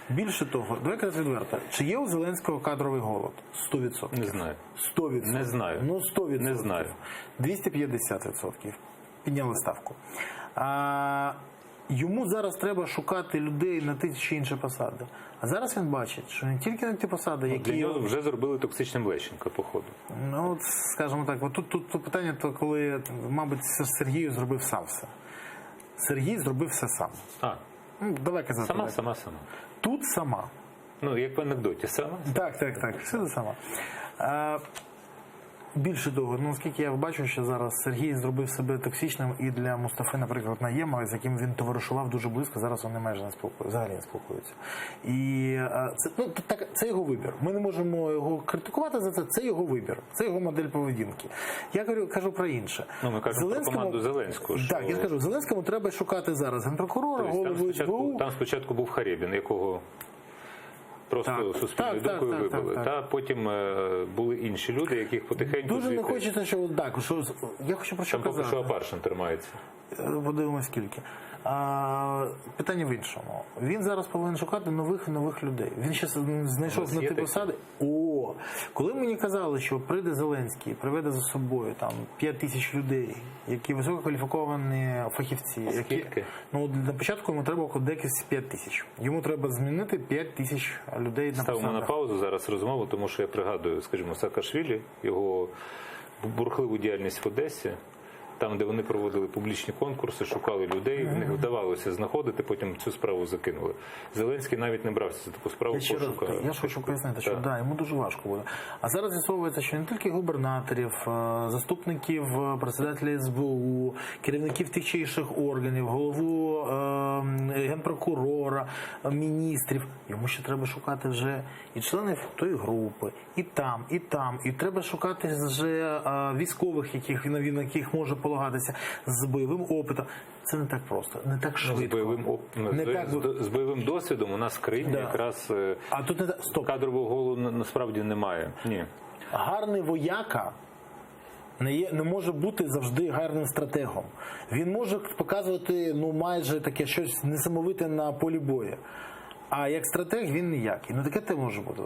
Більше того, давай казати відверто, чи є у Зеленського кадровий голод? 100%. Не знаю. 100%. Не знаю. Ну, 100%. Не знаю. 250%. Підняли ставку. Йому зараз треба шукати людей на ті чи інші посади. А зараз він бачить, що не тільки на ті посади, які... Для нього вже зробили токсичним Лещенка, походу. Ну, от, скажімо так, от тут питання, то коли, мабуть, Сергій зробив сам все. Сергій зробив все сам. Ну, давай казати. Сама. Тут сама. Ну, як в анекдоті, сама. Так, все сама. Більше того, наскільки я бачу, що зараз Сергій зробив себе токсичним і для Мустафи, наприклад, Наєма, з яким він товаришував дуже близько, зараз вони майже не спілкуються, взагалі не спілкуються. І це його вибір. Ми не можемо його критикувати за це, це його вибір, це його модель поведінки. Я кажу про інше. Ну, ми кажемо про команду Зеленського. Що... Так, я скажу, Зеленському треба шукати зараз генпрокурора, голову СБУ. Там спочатку був Харєбін, якого... Просто суспільною думкою вибили. Та потім були інші люди, яких потихеньку... Дуже не хочеться, що так, що я хочу про що казати. Там поки що Апаршин тримається. Подивимось скільки. Питання в іншому. Він зараз повинен шукати нових людей. Він ще знайшов на ті посади. Коли мені казали, що прийде Зеленський, приведе за собою там 5 тисяч людей, які висококваліфіковані фахівці. Скільки? Ну, на початку йому треба декись 5 тисяч. Йому треба змінити 5 тисяч людей на посадах. Ставимо на паузу зараз розмову, тому що я пригадую, скажімо, Саакашвілі, його бурхливу діяльність в Одесі, там, де вони проводили публічні конкурси, шукали людей, в них вдавалося знаходити, потім цю справу закинули. Зеленський навіть не брався за таку справу пошукати. Я ж хочу пояснити, що йому дуже важко буде. А зараз з'ясовується, що не тільки губернаторів, заступників председателя СБУ, керівників тих чи інших органів, голову генпрокурора, міністрів. Йому ще треба шукати вже і членів тої групи, і там. І треба шукати вже військових, на яких може полагатися, з бойовим опитом. Це не так просто, не так швидко. З бойовим досвідом у нас в країні якраз кадрового голоду насправді немає. Ні. Гарний вояка не може бути завжди гарним стратегом. Він може показувати майже таке щось несамовите на полі бою. А як стратег він ніякий. Таке те може бути.